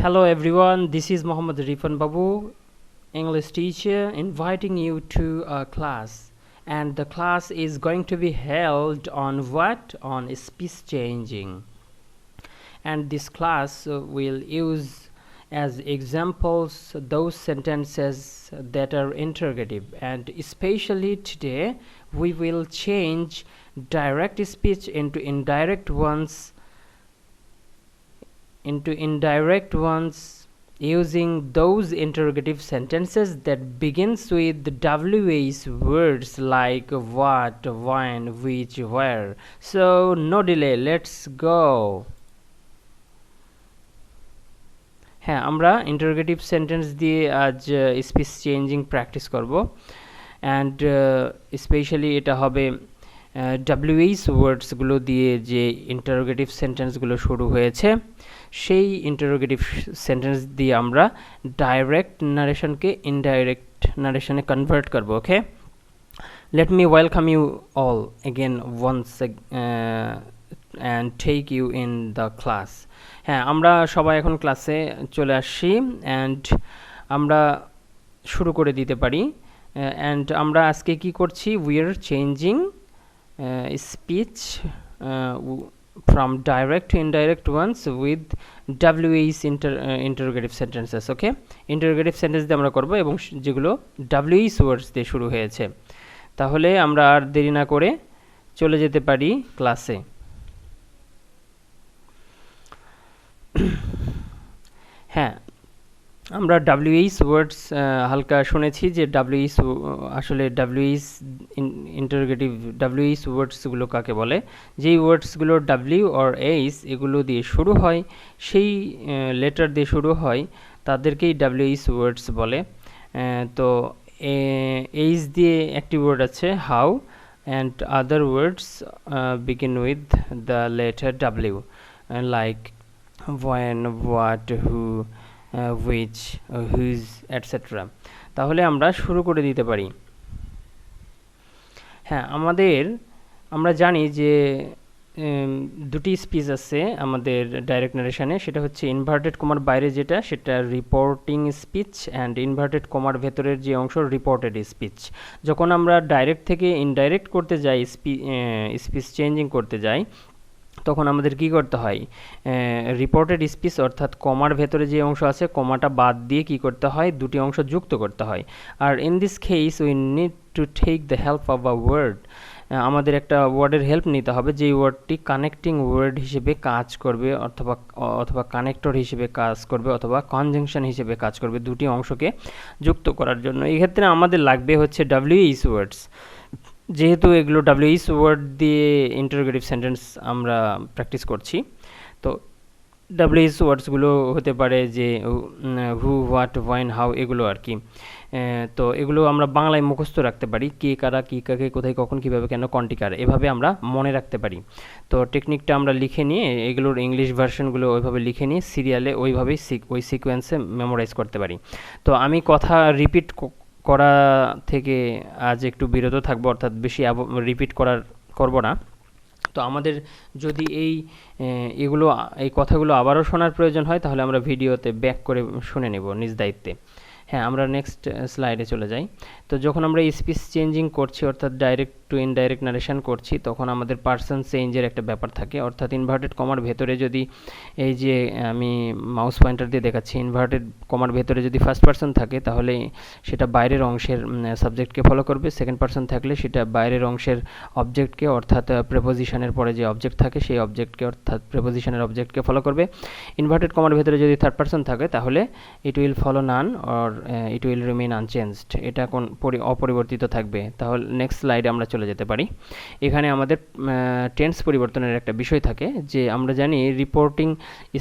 Hello everyone, this is Mohammad Rifan Babu, English teacher, inviting you to a class. And the class is going to be held on what? On speech changing. And this class will use as examples those sentences that are interrogative. And especially today, we will change direct speech into indirect ones using those interrogative sentences that begins with WH words like what, when, which, where. So no delay, let's go. হ্যাঁ, আমরা interrogative sentence দিয়ে আজ speech changing practice করব and specially এটা হবে WH ওয়ার্ডসগুলো দিয়ে যে interrogative সেন্টেন্সগুলো শুরু হয়েছে সেই ইন্টারোগেটিভ সেন্টেন্স দিয়ে আমরা ডাইরেক্ট নারেশনকে ইনডাইরেক্ট নারেশনে কনভার্ট করব. ওকে, let me welcome you all again once and take you in the class. হ্যাঁ, আমরা সবাই এখন ক্লাসে চলে আসছি অ্যান্ড আমরা শুরু করে দিতে পারি. অ্যান্ড আমরা আজকে কি করছি? We are changing speech from direct to indirect ones with WH interrogative sentences. Okay, interrogative sentence দিয়ে আমরা করব এবং যেগুলো WH ওয়ার্ডস দিয়ে শুরু হয়েছে. তাহলে আমরা আর দেরি না করে চলে যেতে পারি ক্লাসে. হ্যাঁ, আমরা WH ওয়ার্ডস হালকা শুনেছি যে WH আসলে WH ইন্টারোগেটিভ WH ওয়ার্ডসগুলো কাকে বলে? যেই ওয়ার্ডসগুলো W or H এগুলো দিয়ে শুরু হয়, সেই লেটার দিয়ে শুরু হয়, তাদেরকেই WH ওয়ার্ডস বলে. তো H দিয়ে একটি ওয়ার্ড আছে how, and other words begin with the letter W, like when, what, who, which, whose, etc. তাহলে আমরা শুরু করে দিতে পারি. হ্যাঁ, আমরা জানি যে দুটি স্পিচ আছে আমাদের ডাইরেক্ট নারেশনে. সেটা হচ্ছে ইনভার্টেড কমার বাইরে যেটা, সেটা রিপোর্টিং স্পিচ, অ্যান্ড ইনভার্টেড কমার ভেতরের যে অংশ রিপোর্টেড স্পিচ. যখন আমরা ডাইরেক্ট থেকে ইনডাইরেক্ট করতে যাই, স্পিচ চেঞ্জিং করতে যাই, তখন আমাদের কি করতে হয়? রিপোর্টেড স্পিচ অর্থাৎ কমার ভেতরে যে অংশ আছে, কমাটা বাদ দিয়ে কি করতে হয়? দুটি অংশ যুক্ত করতে হয়. আর in this case we need to take the help of a word. আমাদের একটা ওয়ার্ডের হেল্প নিতে হবে, যেই ওয়ার্ডটি কানেক্টিং ওয়ার্ড হিসেবে কাজ করবে, অথবা কানেক্টর হিসেবে কাজ করবে, অথবা কনজাংশন হিসেবে কাজ করবে দুটি অংশকে যুক্ত করার জন্য. এই ক্ষেত্রে আমাদের লাগবে হচ্ছে WH ওয়ার্ডস. যেহেতু এগুলো WH ওয়ার্ড দিয়ে ইন্টারোগেটিভ সেন্টেন্স আমরা প্র্যাকটিস করছি, তো WH ওয়ার্ডসগুলো হতে পারে যে হু, হোয়াট, ওয়েন, হাউ, এগুলো আর কি. তো এগুলো আমরা বাংলায় মুখস্থ রাখতে পারি, কে, কারা, কি, কাকে, কোথায়, কখন, কীভাবে, কেন, কোনটি, কার, এভাবে আমরা মনে রাখতে পারি. তো টেকনিকটা আমরা লিখে নিয়ে এগুলোর ইংলিশ ভার্সনগুলো ওইভাবে লিখে নিয়ে সিরিয়ালে ওইভাবেই ওই সিকোয়েন্সে মেমোরাইজ করতে পারি. তো আমি কথা রিপিট করা থেকে আজ একটু বিরত থাকবো, অর্থাৎ বেশি রিপিট করব না. তো আমাদের যদি এই কথাগুলো আবারও শোনার প্রয়োজন হয়, তাহলে আমরা ভিডিওতে ব্যাক করে শুনে নেব নিজ দায়িত্বে. হ্যাঁ, আমরা নেক্সট স্লাইডে চলে যাই. তো যখন আমরা স্পিচ চেঞ্জিং করছি, অর্থাৎ ডাইরেক্ট টু ইনডাইরেক্ট নারেশন করছি, তখন আমাদের পার্সন চেঞ্জের একটা ব্যাপার থাকে. অর্থাৎ ইনভার্টেড কমার ভেতরে যদি, এই যে আমি মাউস পয়েন্টার দিয়ে দেখাচ্ছি, ইনভার্টেড কমার ভেতরে যদি ফার্স্ট পার্সন থাকে, তাহলে সেটা বাইরের অংশের সাবজেক্টকে ফলো করবে. সেকেন্ড পার্সন থাকলে সেটা বাইরের অংশের অবজেক্টকে, অর্থাৎ প্রেপোজিশনের পরে যে অবজেক্ট থাকে সেই অবজেক্টকে, অর্থাৎ প্রেপোজিশনের অবজেক্টকে ফলো করবে. ইনভার্টেড কমার ভেতরে যদি থার্ড পার্সন থাকে, তাহলে it will follow none or it will remain unchanged. এটা অপরিবর্তিত থাকবে. তাহলে নেক্সট স্লাইডে আমরা চলে যেতে পারি. এখানে আমাদের টেন্স পরিবর্তনের একটা বিষয় থাকে, যে আমরা জানি রিপোর্টিং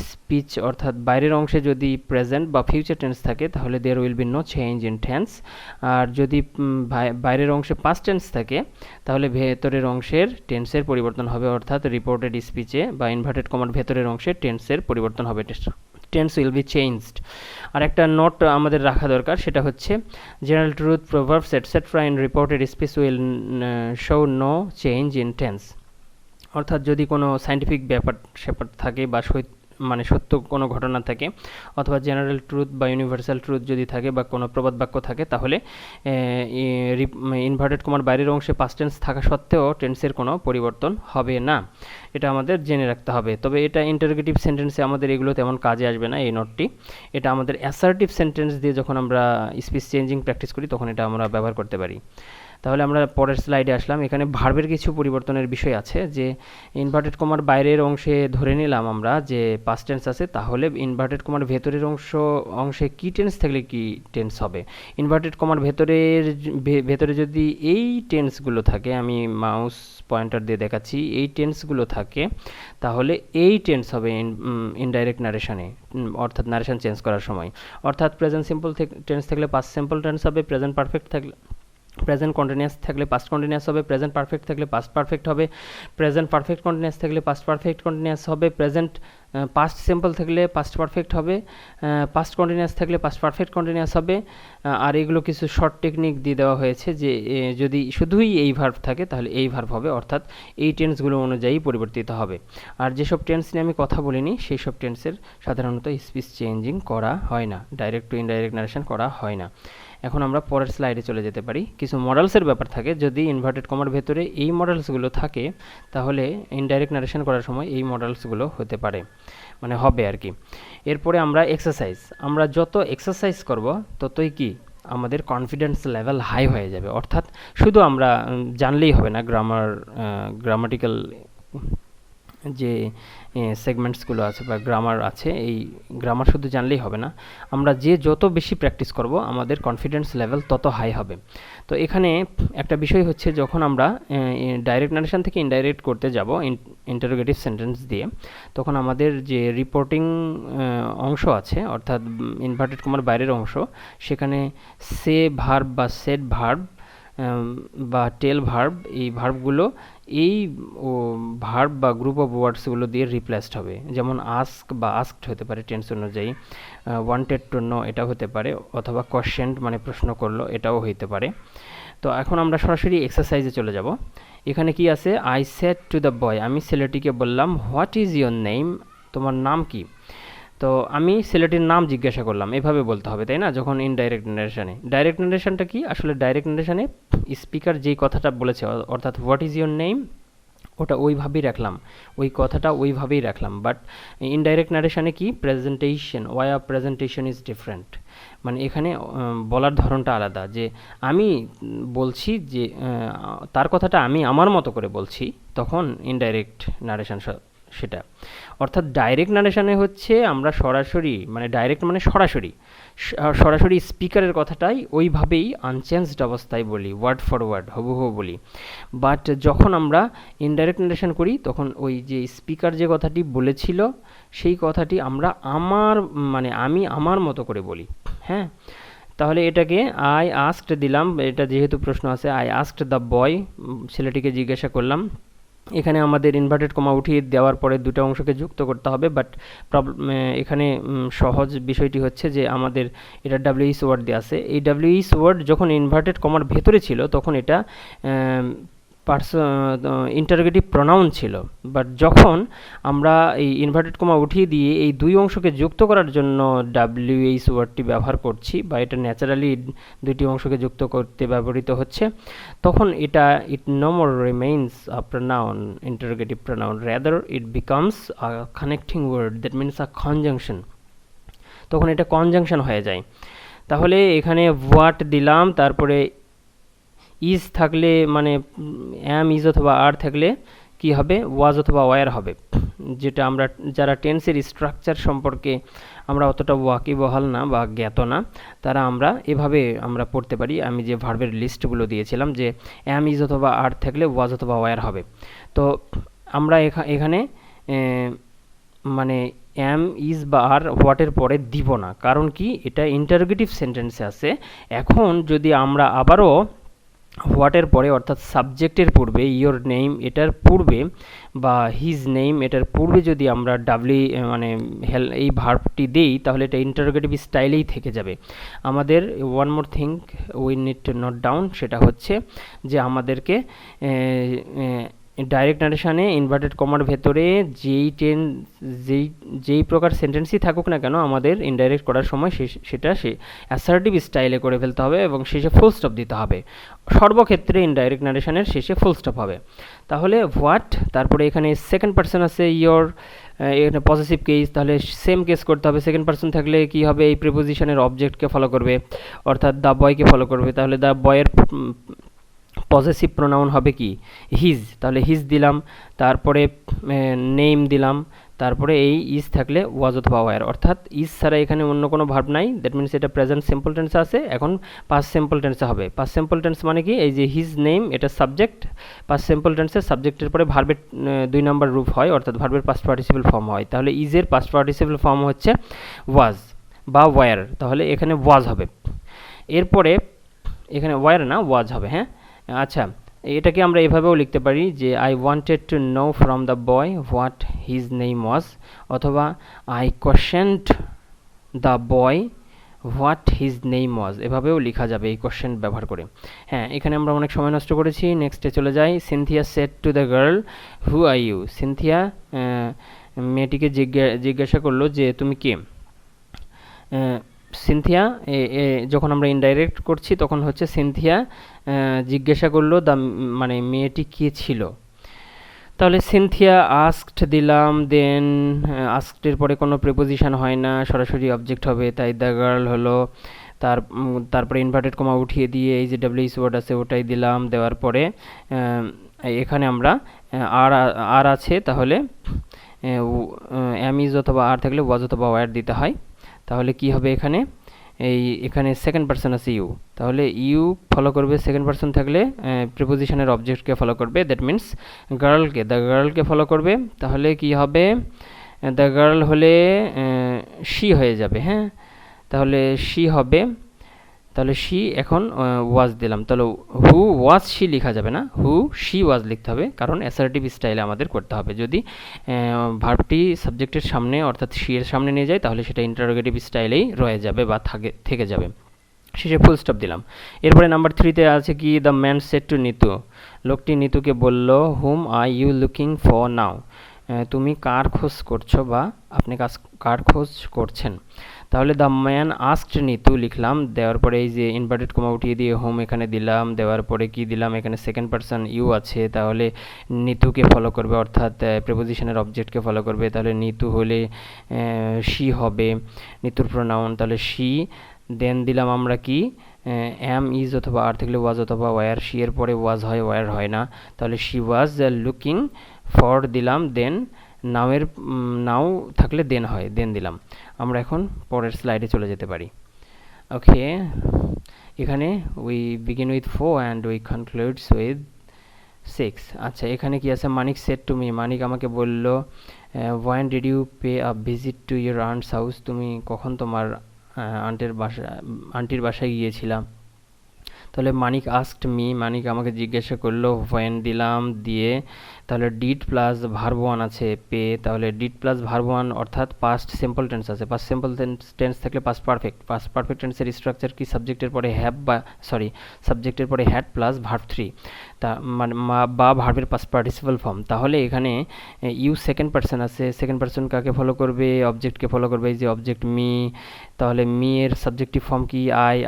স্পিচ অর্থাৎ বাইরের অংশে যদি প্রেজেন্ট বা ফিউচার টেন্স থাকে, তাহলে there will be no change in tense. আর যদি বাইরের অংশে পাস্ট টেন্স থাকে, তাহলে ভেতরের অংশের টেন্সের পরিবর্তন হবে, অর্থাৎ রিপোর্টেড স্পিচে বা ইনভার্টেড কমার ভেতরের অংশে টেন্সের পরিবর্তন হবে. Tense will be changed. আর একটা নোট আমাদের রাখা দরকার, সেটা হচ্ছে general truth, proverbs etcetera in reported speech will show no change in tense. অর্থাৎ যদি কোনো সায়েন্টিফিক ব্যাপার থাকে বা মানে সত্য কোনো ঘটনা থাকে অথবা জেনারেল ট্রুথ বা ইউনিভার্সাল ট্রুথ যদি থাকে বা কোনো প্রবাদ বাক্য থাকে, তাহলে ইনভার্টেড কমার বাইরের অংশে পাস্ট টেন্স থাকা সত্ত্বেও টেন্সের কোনো পরিবর্তন হবে না। এটা আমাদের জেনে রাখতে হবে। তবে এটা ইন্টারোগেটিভ সেন্টেন্সে আমাদের এগুলো তেমন কাজে আসবে না, এই নোটটি। এটা আমাদের অ্যাসার্টিভ সেন্টেন্স দিয়ে যখন আমরা স্পিচ চেঞ্জিং প্র্যাকটিস করি তখন এটা আমরা ব্যবহার করতে পারি। তাহলে আমরা পরের স্লাইডে আসলাম। এখানে ভার্বের কিছু পরিবর্তনের বিষয় আছে, যে ইনভার্টেড কমার বাইরের অংশে ধরে নিলাম আমরা যে পাস্ট টেন্স আছে, তাহলে ইনভার্টেড কমার ভেতরের অংশে কি টেন্স থাকলে কি টেন্স হবে। ইনভার্টেড কমার ভেতরে যদি এই টেন্সগুলো থাকে, আমি মাউস পয়েন্টার দিয়ে দেখাচ্ছি, এই টেন্সগুলো থাকে, তাহলে এই টেন্স হবে ইনডাইরেক্ট নারেশনে, অর্থাৎ নারেশন চেঞ্জ করার সময়। অর্থাৎ প্রেজেন্ট সিম্পল টেন্স থাকলে পাস্ট সিম্পল টেন্স হবে, প্রেজেন্ট পারফেক্ট থাকলে প্রেজেন্ট কন্টিনিউয়াস থাকলে পাস্ট কন্টিনিউয়াস হবে, প্রেজেন্ট পারফেক্ট থাকলে পাস্ট পারফেক্ট হবে, প্রেজেন্ট পারফেক্ট কন্টিনিউয়াস থাকলে পাস্ট পারফেক্ট কন্টিনিউয়াস হবে, প্রেজেন্ট পাস্ট সিম্পল থাকলে পাস্ট পারফেক্ট হবে, পাস্ট কন্টিনিউয়াস থাকলে পাস্ট পারফেক্ট কন্টিনিউয়াস হবে। আর এগুলো কিছু শর্ট টেকনিক দিয়ে দেওয়া হয়েছে, যে যদি শুধুই এই ভার্ব থাকে তাহলে এই ভার্ব হবে, অর্থাৎ এই টেন্সগুলো অনুযায়ী পরিবর্তিত হবে। আর যেসব টেন্স নিয়ে আমি কথা বলিনি সেই সব টেন্সের সাধারণত স্পিচ চেঞ্জিং করা হয় না, ডাইরেক্ট টু ইনডাইরেক্ট নারেশন করা হয় না। এখন আমরা পরের স্লাইডে চলে যেতে পারি। কিছু মডেলসের ব্যাপার থাকে, যদি ইনভার্টেড কমার ভেতরে এই মডেলসগুলো থাকে তাহলে ইনডাইরেক্ট নারেশন করার সময় এই মডেলসগুলো হতে পারে, মানে হবে আর কি। এরপরে আমরা এক্সারসাইজ, আমরা যত এক্সারসাইজ করব ততই কি আমাদের কনফিডেন্স লেভেল হাই হয়ে যাবে। অর্থাৎ শুধু আমরা জানলেই হবে না, গ্রামাটিক্যাল যে সেগমেন্টসগুলো আছে বা গ্রামার আছে, এই গ্রামার শুধু জানলেই হবে না, আমরা যত বেশি প্র্যাকটিস করব আমাদের কনফিডেন্স লেভেল তত হাই হবে। তো এখানে একটা বিষয় হচ্ছে, যখন আমরা ডাইরেক্ট নারেশন থেকে ইনডাইরেক্ট করতে যাব ইন্টারোগেটিভ সেন্টেন্স দিয়ে, তখন আমাদের যে রিপোর্টিং অংশ আছে, অর্থাৎ ইনভার্টেড কমার বাইরের অংশ, সেখানে সে ভার্ব বা সেড ভার্ব বা টেল ভার্ব, এই ভার্বগুলো এই ভার্ব বা গ্রুপ অফ ওয়ার্ডসগুলো দিয়ে রিপ্লেসড হবে। যেমন আস্ক বা আস্কড হতে পারে টেন্স অনুযায়ী, ওয়ান্টেড টু নো এটা হতে পারে, অথবা কোয়েশ্চেনড মানে প্রশ্ন করলো এটাও হইতে পারে। তো এখন আমরা সরাসরি এক্সারসাইজে চলে যাব। এখানে কি আছে, I said to the boy, আমি ছেলেটিকে বললাম, হোয়াট ইজ ইয়োর নেম, তোমার নাম কি। তো আমি ছেলেটির নাম জিজ্ঞাসা করলাম, এভাবে বলতে হবে, তাই না, যখন ডাইরেক্ট নারেশনটা কি, আসলে ডাইরেক্ট নারেশনে স্পিকার যেই কথাটা বলেছে, অর্থাৎ হোয়াট ইজ ইয়োর নেম, ওটা ওইভাবেই রাখলাম, ওই কথাটা ওইভাবেই রাখলাম। বাট ইনডাইরেক্ট নারেশনে কি, presentation, way of presentation is different, মানে এখানে বলার ধরনটা আলাদা, যে আমি বলছি যে তার কথাটা আমি আমার মতো করে বলছি, তখন ইনডাইরেক্ট নারেশন সেটা। অর্থাৎ ডাইরেক্ট নারেশনে হচ্ছে আমরা সরাসরি, মানে ডাইরেক্ট মানে সরাসরি স্পিকারের কথাটাই ওইভাবেই আনচেঞ্জড অবস্থায় বলি, ওয়ার্ড ফর ওয়ার্ড হুবহু বলি। বাট যখন আমরা ইনডাইরেক্ট নারেশন করি তখন ওই যে স্পিকার যে কথাটি বলেছিল সেই কথাটি আমরা আমি আমার মতো করে বলি। হ্যাঁ, তাহলে এটাকে আই আস্কড দিলাম, এটা যেহেতু প্রশ্ন আছে, আই আস্কড দ্য বয়, ছেলেটিকে জিজ্ঞাসা করলাম। এখানে আমাদের ইনভার্টেড কমা উঠিয়ে দেওয়ার পরে দুটো অংশকে যুক্ত করতে হবে, বাট এখানে সহজ বিষয়টি হচ্ছে যে আমাদের এটা ডাব্লিউএইচ ওয়ার্ড দেওয়া আছে, এই ডাব্লিউএইচ ওয়ার্ড যখন ইনভার্টেড কমার ভেতরে ছিল তখন এটা ইন্টারোগেটিভ প্রনাউন ছিল, বাট যখন আমরা এই ইনভার্টেড কমা উঠিয়ে দিয়ে এই দুই অংশকে যুক্ত করার জন্য ডাব্লিউএইচ ওয়ার্ডটি ব্যবহার করছি, বা এটা ন্যাচারালি দুইটি অংশকে যুক্ত করতে ব্যবহৃত হচ্ছে, তখন এটা it no more remains a pronoun, interrogative pronoun, rather it becomes a connecting word, that means a conjunction, তখন এটা কনজাংশন হয়ে যায়। তাহলে এখানে হোয়াট দিলাম, তারপরে ইজ থাকলে মানে অ্যাম, ইজ অথবা আর থাকলে কি হবে, ওয়াজ অথবা ওয়ার হবে, যেটা আমরা যারা টেন্সের স্ট্রাকচার সম্পর্কে আমরা অতটা ওয়াকিবহাল না বা জ্ঞাত না, তারা এভাবে আমরা পড়তে পারি। আমি যে ভার্বের লিস্টগুলো দিয়েছিলাম, যে অ্যাম, ইজ অথবা আর থাকলে ওয়াজ অথবা ওয়ার হবে। তো আমরা এখানে মানে অ্যাম, ইজ বা আর হোয়াটের পরে দিব না, কারণ কি, এটা ইন্টারোগেটিভ সেন্টেন্সে আছে। এখন যদি আমরা আবারও হোয়াটের পরে, অর্থাৎ সাবজেক্টের পূর্বে, ইয়োর নেম এটার পূর্বে বা হিজ নেম এটার পূর্বে যদি আমরা এই ভার্বটি দেই, তাহলে এটা ইন্টারোগেটিভ স্টাইলেই থেকে যাবে। আমাদের one more thing we need to note down, সেটা হচ্ছে যে আমাদেরকে ডাইরেক্ট নারেশনে ইনভার্টেড কমার ভেতরে যেই যেই প্রকার সেন্টেন্সই থাকুক না কেন আমাদের ইনডাইরেক্ট করার সময় সেটা অ্যাসার্টিভ স্টাইলে করে ফেলতে হবে এবং শেষে ফুল স্টপ দিতে হবে। সর্বক্ষেত্রে ইনডাইরেক্ট নারেশনের শেষে ফুল স্টপ হবে। তাহলে হোয়াট, তারপরে এখানে সেকেন্ড পার্সন আছে ইয়োর, এখানে পজিটিভ কেস, তাহলে সেম কেস করতে হবে। সেকেন্ড পার্সন থাকলে কি হবে, এই প্রিপোজিশনের অবজেক্টকে ফলো করবে, অর্থাৎ দ্য বয়কে ফলো করবে। তাহলে দ্য বয়ের পজেসিভ প্রোনাউন হবে কি, হিজ, তাহলে হিজ দিলাম, তারপরে নেম দিলাম, তারপরে এই ইজ থাকলে ওয়াজ অথবা ওয়ার, অর্থাৎ ইজ ছাড়া এখানে অন্য কোনো ভার্ব নাই, দ্যাট মিনস এটা প্রেজেন্ট সিম্পল টেন্সে আছে। এখন পাস্ট সিম্পল টেন্সে হবে। পাস্ট সিম্পল টেন্স মানে কি, এই যে হিজ নেম এটা সাবজেক্ট, পাস্ট সিম্পল টেন্সের সাবজেক্টের পরে ভার্বের 2 নম্বর রূপ হয়, অর্থাৎ ভার্বের পাস্ট পার্টিসিপল ফর্ম হয়। তাহলে ইজের পাস্ট পার্টিসিপল ফর্ম হচ্ছে ওয়াজ বা ওয়ার, তাহলে এখানে ওয়াজ হবে। এরপরে এখানে ওয়ার না, ওয়াজ হবে। হ্যাঁ, আচ্ছা, এটাকে আমরা এভাবেও লিখতে পারি যে I wanted to know from the boy what his name was, অথবা I questioned the boy what his name was, এভাবেও লেখা যাবে এই কোয়েশ্চেন ব্যবহার করে। হ্যাঁ, এখানে আমরা অনেক সময় নষ্ট করেছি। নেক্সটে চলে যাই। Cynthia said to the girl who are you. Cynthia মেয়েটিকে জিজ্ঞাসা করলো যে তুমি কে। সিনথিয়া যখন আমরা ইনডাইরেক্ট করছি তখন হচ্ছে সিনথিয়া জিজ্ঞাসা করলো মানে মেয়েটি কে ছিল। তাহলে সিনথিয়া আস্কড দিলাম, দেন আস্কডের পরে কোনো প্রিপোজিশন হয় না, সরাসরি অবজেক্ট হবে, তাই দ্য গার্ল হলো। তারপরে ইনভার্টেড কমা উঠিয়ে দিয়ে এই যে ডাব্লিউএস ওয়ার্ড আছে ওটাই দিলাম, দেওয়ার পরে এখানে আমরা আর আছে, তাহলে এম ইজ অথবা আর থাকলে ওয়াজ অথবা ওয়ার দিতে হয়। তাহলে কি হবে এখানে সেকেন্ড পার্সন আছে ইউ, তাহলে ইউ ফলো করবে সেকেন্ড পার্সন থাকলে প্রিপোজিশনের অবজেক্টকে ফলো করবে, দ্যাট মিনস গার্লকে, দ্য গার্লকে ফলো করবে। তাহলে কি হবে, দ্য গার্ল হলে শি হয়ে যাবে। হ্যাঁ, তাহলে শি হবে। তাহলে শি এখন ওয়াজ দিলাম, তাহলে হু ওয়াজ শি লেখা যাবে না, হু শি ওয়াজ লিখতে হবে, কারণ অ্যাসার্টিভ স্টাইলে আমাদের করতে হবে। যদি ভার্বটি সাবজেক্টের সামনে অর্থাৎ শি এর সামনে নিয়ে যায় তাহলে সেটা ইন্টারোগেটিভ স্টাইলেই রয়ে যাবে বা থেকে যাবে। শেষে ফুল স্টপ দিলাম। এরপরে নাম্বার 3-তে আছে কি, the man said to Nitu. লোকটি নিতুকে বলল whom are you looking for now, তুমি কার খোঁজ করছো বা আপনি কার খোঁজ করছেন। তাহলে দ্য ম্যান আস্কড নিতু লিখলাম, দেওয়ার পরে এই যে ইনভার্টেড কমা উঠিয়ে দিয়ে হোম এখানে দিলাম, দেওয়ার পরে কি দিলাম, এখানে সেকেন্ড পার্সন ইউ আছে, তাহলে নিতুকে ফলো করবে, অর্থাৎ প্রিপোজিশনের অবজেক্টকে ফলো করবে। তাহলে নিতু হলে শি হবে, নিতুর প্রোনাউন, তাহলে শি। দেন দিলাম আমরা কি, এম ইজ অথবা আর থাকলে ওয়াজ অথবা ওয়ার, শি এর পরে ওয়াজ হয়, ওয়ার হয় না, তাহলে শি ওয়াজ লুকিং ফর দিলাম, দেন নাও থাকলে দেন হয়, দেন দিলাম। আমরা এখন পরের স্লাইডে চলে যেতে পারি। ওকে, এখানে we begin with 4 and we concludes with 6। আচ্ছা, এখানে কি আছে, Manik said to me, Manik আমাকে বলল when did you pay a visit to your aunt's house, তুমি কখন তোমার আন্টির বাসায় গিয়েছিলাম। তাহলে মানিক আস্কড মি, মানিক আমাকে জিজ্ঞাসা করলো, হোয়েন দিলাম, দিয়ে তাহলে ডিড প্লাস ভার্ব ওয়ান আছে পে, তাহলে ডিড প্লাস ভার্ব ওয়ান অর্থাৎ পাস্ট সিম্পল টেন্স আছে। পাস্ট সিম্পল টেন্স থাকলে পাস্ট পারফেক্ট টেন্সের স্ট্রাকচার কি, সাবজেক্টের পরে সাবজেক্টের পরে হ্যাড প্লাস ভার্ব 3 তা মানে বা ভার্বের পাস্ট পার্টিসিপাল ফর্ম। তাহলে এখানে ইউ সেকেন্ড পার্সন আছে, সেকেন্ড পার্সন কাকে ফলো করবে, অবজেক্টকে ফলো করবে, এই যে অবজেক্ট মি, তাহলে মি এর সাবজেক্টিভ ফর্ম কি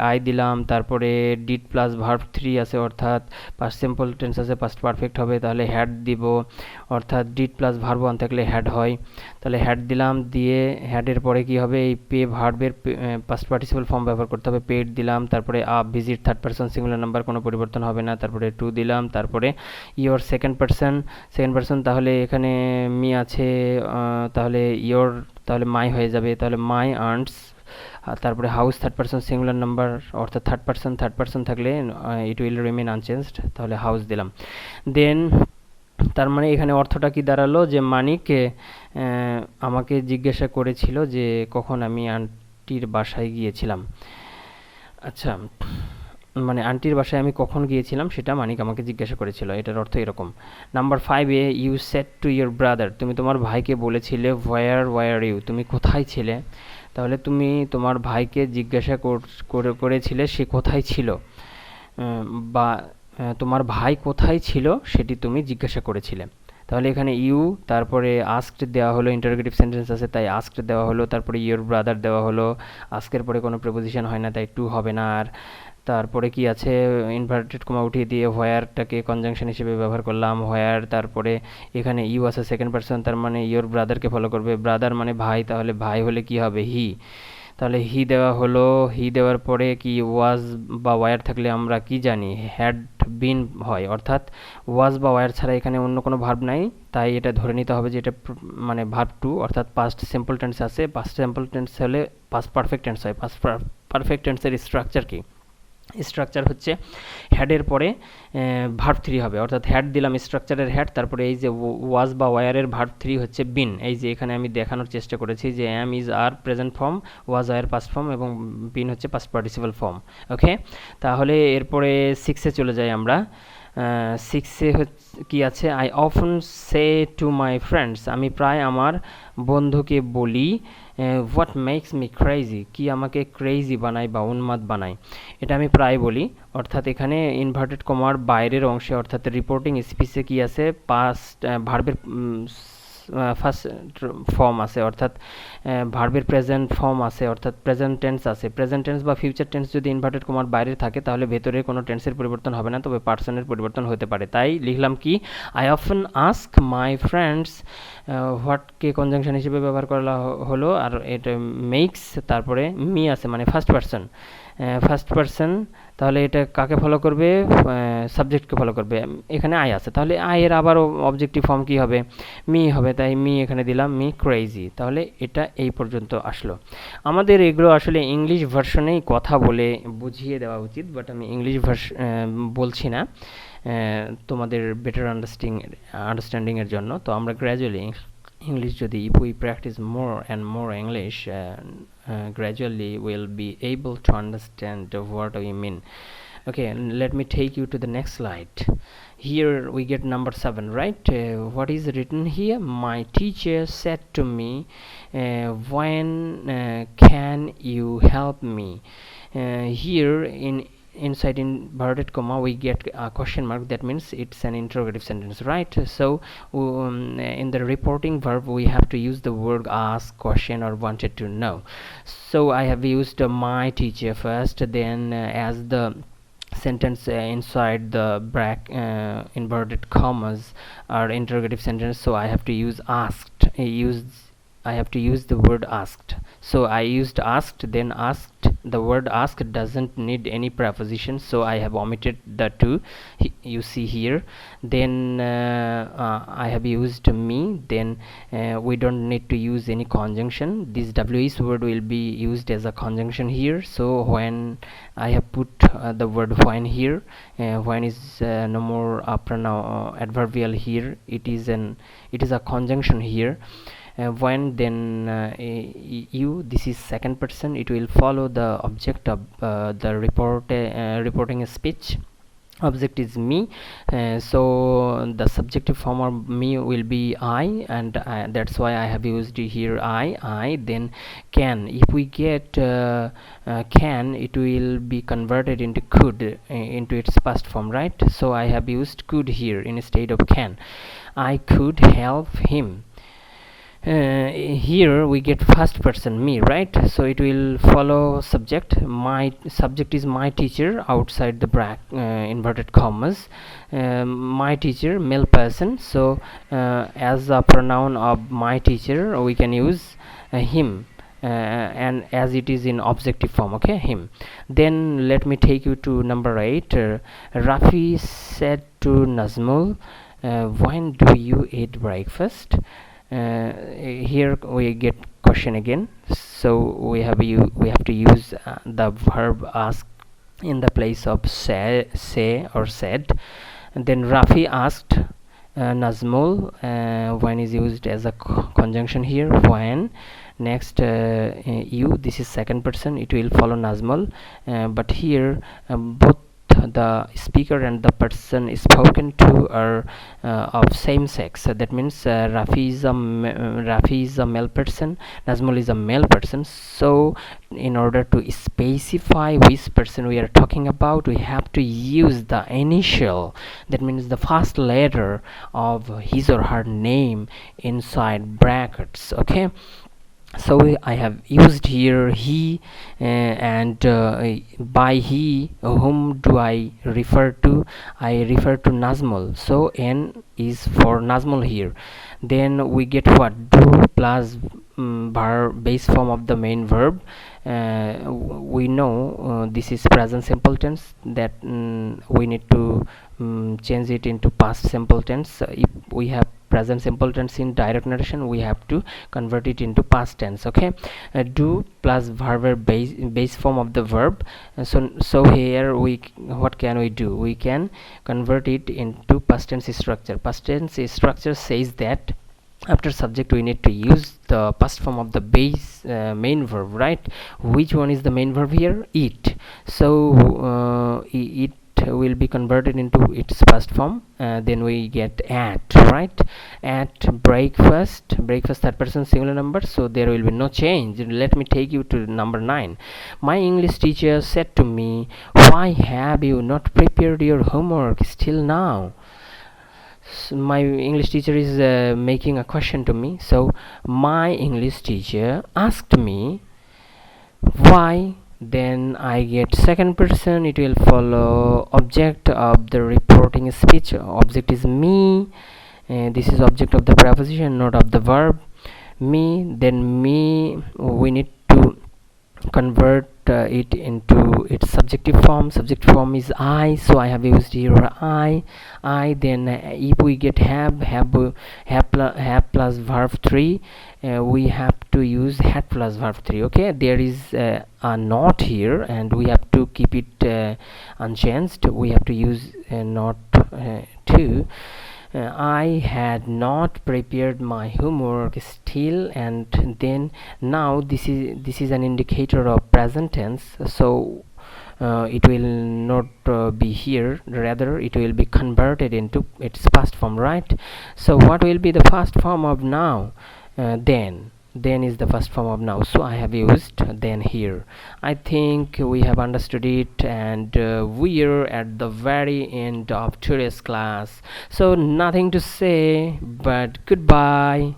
আই দিলাম, তারপরে ডিড প্লাস ভার্ব 3 আছে অর্থাৎ পাস্ট সিম্পল টেন্স আছে, পাস্ট পারফেক্ট হবে, তাহলে হ্যাড দিব, অর্থাৎ ডিড প্লাস ভার্ব ওয়ান থাকলে হ্যাড হয়, তাহলে হ্যাড দিলাম, দিয়ে হ্যাডের পরে কি হবে, এই পে ভার্বের পাস্ট পার্টিসিপাল ফর্ম ব্যবহার করতে হবে, পেড দিলাম, তারপরে visit third person singular number কোনো পরিবর্তন হবে না, তারপরে টু দিলাম, তারপরে ইয়োর সেকেন্ড পার্সন, তাহলে এখানে মি আছে, তাহলে ইয়োর তাহলে মাই হয়ে যাবে, তাহলে মাই আর্নস, তারপরে house third person singular number অর্থাৎ থার্ড পার্সন থাকলে ইট উইল রিমেন আনচেঞ্জড, তাহলে হাউস দিলাম। দেন তার মানে এখানে অর্থটা কি দাঁড়ালো, যে মানিক আমাকে জিজ্ঞাসা করেছিল যে কখন আমি আন্টির বাসায় গিয়েছিলাম। আচ্ছা, মানে আন্টির বাসায় আমি কখন গিয়েছিলাম সেটা মানিক আমাকে জিজ্ঞাসা করেছিল, এটার অর্থ এরকম। নাম্বার 5-এ you said to your brother, তুমি তোমার ভাইকে বলেছিলে ওয়ার ইউ, তুমি কোথায় ছিলে। তাহলে তুমি তোমার ভাইকে জিজ্ঞাসা করেছিলে সে কোথায় ছিল, বা তোমার ভাই কোথায় ছিল সেটি তুমি জিজ্ঞাসা করেছিলে। তাহলে এখানে ইউ, তারপরে আস্কড দেওয়া হলো, ইন্টারোগেটিভ সেন্টেন্স আছে তাই আস্কড দেওয়া হলো, তারপরে ইয়োর ব্রাদার দেওয়া হলো, আস্কের পরে কোনো প্রেপোজিশন হয় না তাই টু হবে না। আর তারপরে কি আছে, ইনভার্টেড কমা উঠিয়ে দিয়ে হোয়ারটাকে কনজাংশন হিসেবে ব্যবহার করলাম, হোয়ার। তারপরে এখানে ইউ আছে সেকেন্ড পারসন, তার মানে ইয়োর ব্রাদারকে ফলো করবে, ব্রাদার মানে ভাই, তাহলে ভাই হলে কি হবে, হি। তাহলে হি দেওয়া হলো, হি দেওয়ার পরে কি ওয়াজ বা ওয়ার থাকলে আমরা কি জানি, হ্যাড বিন হয়, অর্থাৎ ওয়াজ বা ওয়ার ছাড়া এখানে অন্য কোনো ভার্ব নাই, তাই এটা ধরে নিতে হবে যে এটা মানে ভার্ব টু, অর্থাৎ পাস্ট সিম্পল টেন্স আছে। পাস্ট সিম্পল টেন্স হলে পাস্ট পারফেক্ট টেন্স হয়। পাস্ট পারফেক্ট টেন্সের স্ট্রাকচার কি, স্ট্রাকচার হচ্ছে হ্যাডের পরে ভার্ব থ্রি হবে, অর্থাৎ হ্যাড দিলাম স্ট্রাকচারের হ্যাড, তারপরে এই যে ওয়াজ বা ওয়ারের ভার্ব থ্রি হচ্ছে বিন। এই যে এখানে আমি দেখানোর চেষ্টা করেছি যে am is are present form, was were past form এবং বিন হচ্ছে পাস্ট পার্টিসিপাল ফর্ম। ওকে, তাহলে এরপরে সিক্সে চলে যাই আমরা। সিক্সে কি আছে, I অফন say to my friends, আমি প্রায় আমার বন্ধুকে বলি, হোয়াট মেক্স মি ক্রেজি, কি আমাকে ক্রেজি বানায় বা উন্মাদ বানায়, এটা আমি প্রায় বলি। অর্থাৎ এখানে ইনভার্টেড কমার বাইরের অংশে অর্থাৎ রিপোর্টিং স্পিচে কি আছে, পাস্ট ভার্বের ফার্স্ট ফর্ম আছে, অর্থাৎ ভার্বের প্রেজেন্ট ফর্ম আছে, অর্থাৎ প্রেজেন্ট টেন্স আছে। প্রেজেন্ট টেন্স বা ফিউচার টেন্স যদি ইনভার্টেড কমার বাইরে থাকে তাহলে ভেতরে কোনো টেন্সের পরিবর্তন হবে না, তবে পার্সনের পরিবর্তন হতে পারে। তাই লিখলাম কি, I often ask my friends, হোয়াটকে কনজাংশন হিসেবে ব্যবহার করা হলো, আর এটা মেক্স, তারপরে মি আছে মানে ফার্স্ট পার্সন, ফার্স্ট পার্সন। তাহলে এটা কাকে ফলো করবে, সাবজেক্টকে ফলো করবে। এখানে আই আছে, তাহলে আই এর আবারও অবজেক্টিভ ফর্ম কি হবে, মি হবে, তাই মি এখানে দিলাম, মি ক্রেজি। তাহলে এটা এই পর্যন্ত আসলো। আমাদের এগুলো আসলে ইংলিশ ভার্সনেই কথা বলে বুঝিয়ে দেওয়া উচিত, বাট আমি ইংলিশ বলছি না তোমাদের বেটার আন্ডারস্ট্যান্ডিংয়ের জন্য। তো আমরা গ্র্যাজুয়ালি ইংলিশ যদি if we practice more and more English, gradually we'll be able to understand what we mean. Okay, let me take you to the next slide. Here we get number 7, right? What is written here, my teacher said to me, when can you help me? Here inside inverted comma we get a question mark, that means it's an interrogative sentence, right? So in the reporting verb we have to use the word ask, question, or wanted to know. So I have used my teacher first, then as the sentence inside the inverted commas are interrogative sentence, so I have to use asked, I have to use the word asked. So I used asked, then asked. The word asked doesn't need any preposition, so I have omitted the two you see here. Then I have used me, then we don't need to use any conjunction. This wis word will be used as a conjunction here. So when I have put the word when here, when is no more adverbial here, it is a conjunction here. When, then you, this is second person, it will follow the object of the reporting speech. Object is me, so the subjective form of me will be I, and that's why I have used here I. Then can, if we get can, it will be converted into could, into its past form, right? So I have used could here instead of can. I could help him. Here we get first person me, right? So it will follow subject. My subject is my teacher outside the inverted commas. My teacher, male person, so as a pronoun of my teacher we can use him, and as it is in objective form, okay, him. Then let me take you to number 8. Rafi said to Nazmul, when do you eat breakfast? Here we get question again, so we have to use the verb ask in the place of say or said. And then Rafi asked Nazmul, when is used as a conjunction here, when. Next you, this is second person, it will follow Nazmul, but here both the speaker and the person spoken to are of same sex. That means Rafi is a male person, Nazmul is a male person. So in order to specify which person we are talking about, we have to use the initial, that means the first letter of his or her name inside brackets. Okay, so I have used here he, and by he, whom do I refer to? I refer to Nazmul, so N is for Nazmul here. Then we get what? Do plus verb, base form of the main verb. We know this is present simple tense, that we need to change it into past simple tense. If we have present simple tense in direct narration, we have to convert it into past tense. Okay, do plus verb base form of the verb. So here what can we do? We can convert it into past tense structure. Past tense structure says that after subject we need to use the past form of the base main verb, right? Which one is the main verb here? Eat. So it will be converted into its past form. Then we get at, right? At breakfast, third person singular number, so there will be no change. Let me take you to number 9. My English teacher said to me, why have you not prepared your homework still now? So my English teacher is making a question to me. So my English teacher asked me why. Then I get second person, it will follow object of the reporting speech. Object is me, this is object of the preposition, not of the verb. Me, then me, we need to convert it into its subjective form. Subject form is I, so I have used here I. Then if we get have plus verb 3, we have to use had plus verb 3. Okay, there is a not here and we have to keep it unchanged. We have to use not 2. I had not prepared my homework still, and then now this is an indicator of present tense, so it will not be here, rather it will be converted into its past form, right? So what will be the past form of now? Then is the first form of now, so I have used then here. I think we have understood it, and we're at the very end of today's class, so nothing to say but goodbye.